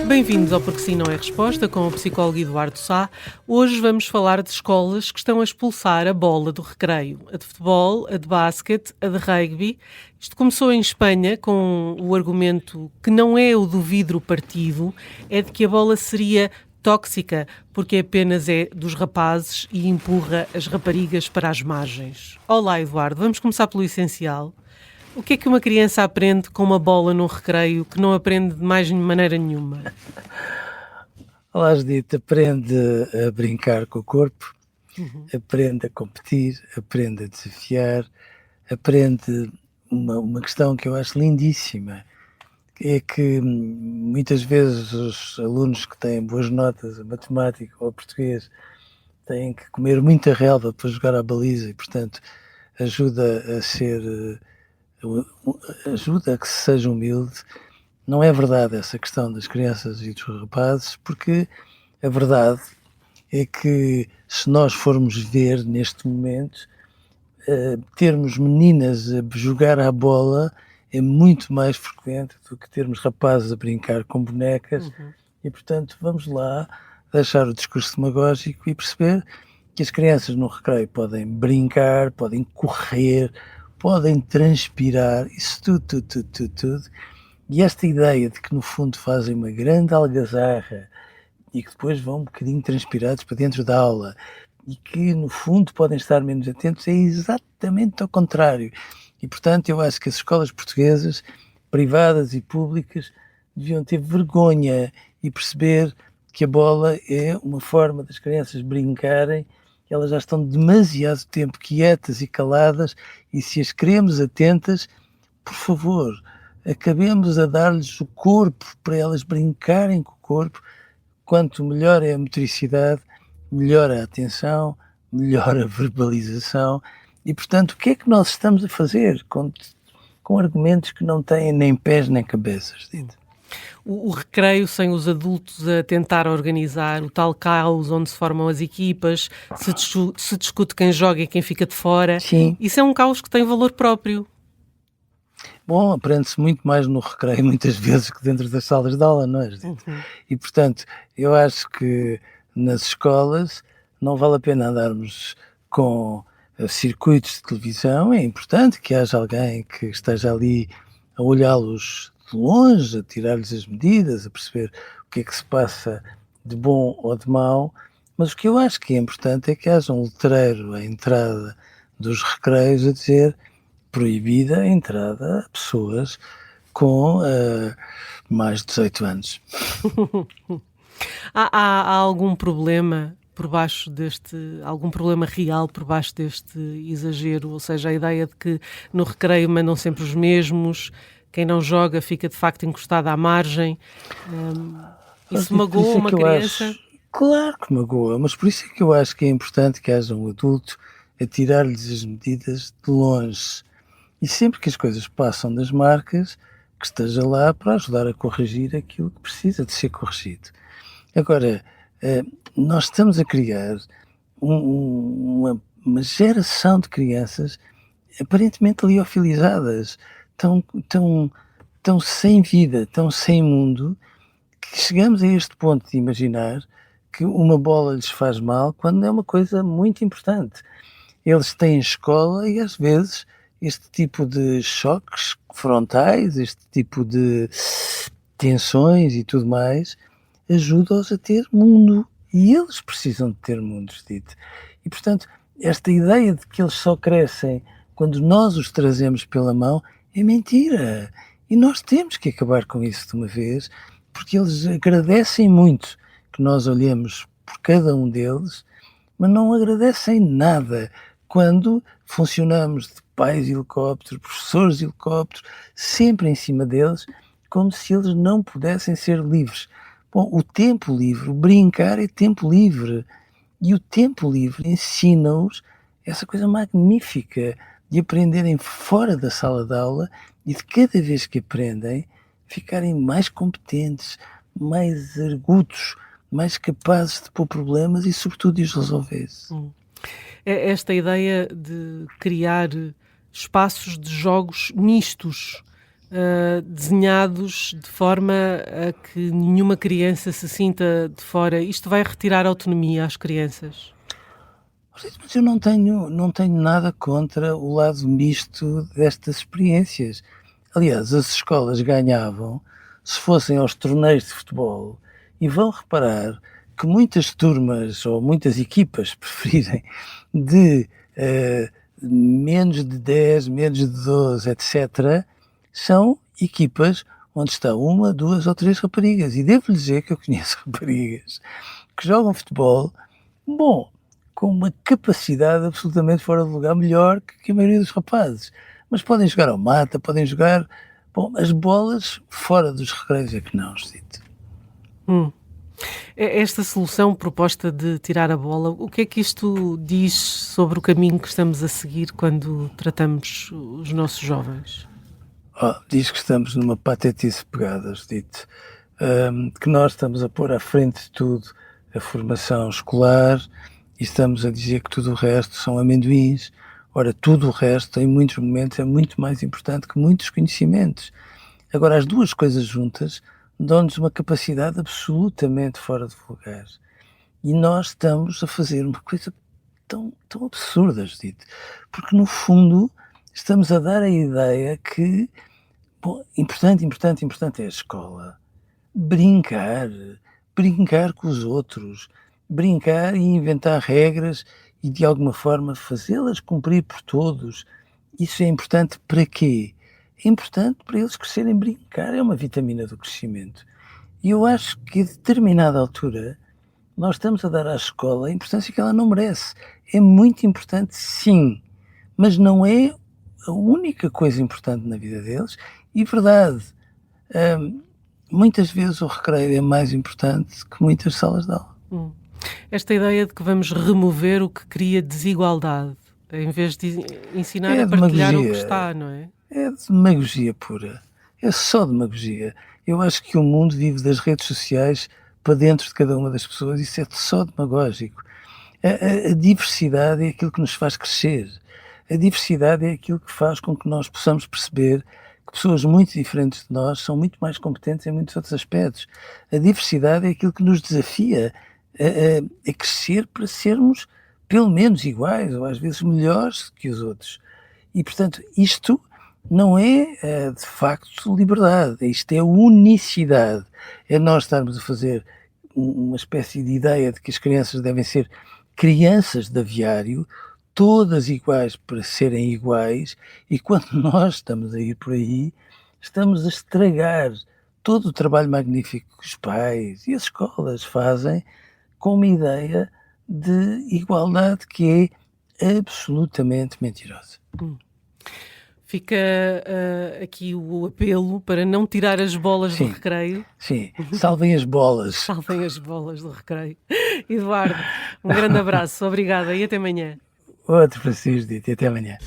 Bem-vindos ao Porque Sim Não É Resposta, com o psicólogo Eduardo Sá. Hoje vamos falar de escolas que estão a expulsar a bola do recreio. A de futebol, a de basquete, a de rugby. Isto começou em Espanha com o argumento que não é o do vidro partido, é de que a bola seria tóxica porque apenas é dos rapazes e empurra as raparigas para as margens. Olá, Eduardo. Vamos começar pelo essencial. O que é que uma criança aprende com uma bola no recreio que não aprende de mais maneira nenhuma? Olá, Judite. Aprende a brincar com o corpo, aprende a competir, aprende a desafiar, aprende uma questão que eu acho lindíssima, é que muitas vezes os alunos que têm boas notas a matemática ou a português têm que comer muita relva para jogar à baliza e, portanto, ajuda a que se seja humilde. Não é verdade essa questão das crianças e dos rapazes, porque a verdade é que se nós formos ver neste momento, termos meninas a jogar à bola é muito mais frequente do que termos rapazes a brincar com bonecas e, portanto, vamos lá deixar o discurso demagógico e perceber que as crianças no recreio podem brincar, podem correr, podem transpirar, isso tudo. E esta ideia de que no fundo fazem uma grande algazarra e que depois vão um bocadinho transpirados para dentro da aula e que no fundo podem estar menos atentos é exatamente ao contrário. E portanto eu acho que as escolas portuguesas, privadas e públicas, deviam ter vergonha e perceber que a bola é uma forma das crianças brincarem. Elas já estão demasiado tempo quietas e caladas e se as queremos atentas, por favor, acabemos a dar-lhes o corpo para elas brincarem com o corpo. Quanto melhor é a motricidade, melhor a atenção, melhor a verbalização e, portanto, o que é que nós estamos a fazer com argumentos que não têm nem pés nem cabeças? O recreio sem os adultos a tentar organizar o tal caos onde se formam as equipas, se discute quem joga e quem fica de fora. Sim. Isso é um caos que tem valor próprio. Bom, aprende-se muito mais no recreio muitas vezes que dentro das salas de aula, não é? E, portanto, eu acho que nas escolas não vale a pena andarmos com circuitos de televisão. É importante que haja alguém que esteja ali a olhá-los de longe, a tirar-lhes as medidas, a perceber o que é que se passa de bom ou de mau, mas o que eu acho que é importante é que haja um letreiro à entrada dos recreios a dizer proibida a entrada a pessoas com mais de 18 anos. Há algum problema por baixo algum problema real por baixo deste exagero? Ou seja, a ideia de que no recreio mandam sempre os mesmos, quem não joga fica de facto encostado à margem. Isso magoa uma criança? Claro que magoa, mas por isso é que eu acho que é importante que haja um adulto a tirar-lhes as medidas de longe. E sempre que as coisas passam das marcas, que esteja lá para ajudar a corrigir aquilo que precisa de ser corrigido. Agora, nós estamos a criar uma geração de crianças aparentemente liofilizadas, tão sem vida, tão sem mundo, que chegamos a este ponto de imaginar que uma bola lhes faz mal quando é uma coisa muito importante. Eles têm escola e às vezes este tipo de choques frontais, este tipo de tensões e tudo mais, ajuda-os a ter mundo. E eles precisam de ter mundo, Judite. E, portanto, esta ideia de que eles só crescem quando nós os trazemos pela mão é mentira. E nós temos que acabar com isso de uma vez, porque eles agradecem muito que nós olhemos por cada um deles, mas não agradecem nada quando funcionamos de pais helicópteros, professores helicópteros, sempre em cima deles, como se eles não pudessem ser livres. Bom, o tempo livre, o brincar é tempo livre. E o tempo livre ensina-os essa coisa magnífica de aprenderem fora da sala de aula e de cada vez que aprendem, ficarem mais competentes, mais argutos, mais capazes de pôr problemas e, sobretudo, de os resolver. Esta ideia de criar espaços de jogos mistos, desenhados de forma a que nenhuma criança se sinta de fora, isto vai retirar autonomia às crianças? Mas eu não tenho nada contra o lado misto destas experiências. Aliás, as escolas ganhavam se fossem aos torneios de futebol, e vão reparar que muitas turmas ou muitas equipas, preferirem, de menos de 10, menos de 12, etc., são equipas onde está uma, duas ou três raparigas. E devo-lhe dizer que eu conheço raparigas que jogam futebol, bom, com uma capacidade absolutamente fora de lugar, melhor que a maioria dos rapazes. Mas podem jogar ao mata, podem jogar... Bom, as bolas fora dos recreios é que não, Judite. Esta solução proposta de tirar a bola, o que é que isto diz sobre o caminho que estamos a seguir quando tratamos os nossos jovens? Diz que estamos numa patetice pegada, Judite. Que nós estamos a pôr à frente de tudo a formação escolar e estamos a dizer que tudo o resto são amendoins. Ora, tudo o resto, em muitos momentos, é muito mais importante que muitos conhecimentos. Agora, as duas coisas juntas dão-nos uma capacidade absolutamente fora de lugar. E nós estamos a fazer uma coisa tão absurda, Judite, porque, no fundo, estamos a dar a ideia que, bom, importante é a escola. Brincar com os outros, brincar e inventar regras e, de alguma forma, fazê-las cumprir por todos. Isso é importante para quê? É importante para eles crescerem. Brincar é uma vitamina do crescimento. E eu acho que, a determinada altura, nós estamos a dar à escola a importância que ela não merece. É muito importante, sim, mas não é a única coisa importante na vida deles. E, verdade, muitas vezes o recreio é mais importante que muitas salas de aula. Esta ideia de que vamos remover o que cria desigualdade, em vez de ensinar a partilhar o que está, não é? É demagogia pura. É só demagogia. Eu acho que o mundo vive das redes sociais para dentro de cada uma das pessoas. Isso é só demagógico. A diversidade é aquilo que nos faz crescer. A diversidade é aquilo que faz com que nós possamos perceber que pessoas muito diferentes de nós são muito mais competentes em muitos outros aspectos. A diversidade é aquilo que nos desafia a crescer para sermos pelo menos iguais ou às vezes melhores que os outros. E, portanto, isto não é de facto liberdade, isto é unicidade. É nós estarmos a fazer uma espécie de ideia de que as crianças devem ser crianças de aviário, todas iguais para serem iguais, e quando nós estamos a ir por aí, estamos a estragar todo o trabalho magnífico que os pais e as escolas fazem com uma ideia de igualdade que é absolutamente mentirosa. Fica aqui o apelo para não tirar as bolas do recreio. Sim, salvem as bolas. Salvem as bolas do recreio. Eduardo, um grande abraço, obrigada e até amanhã. Outro para si, Judite, e até amanhã.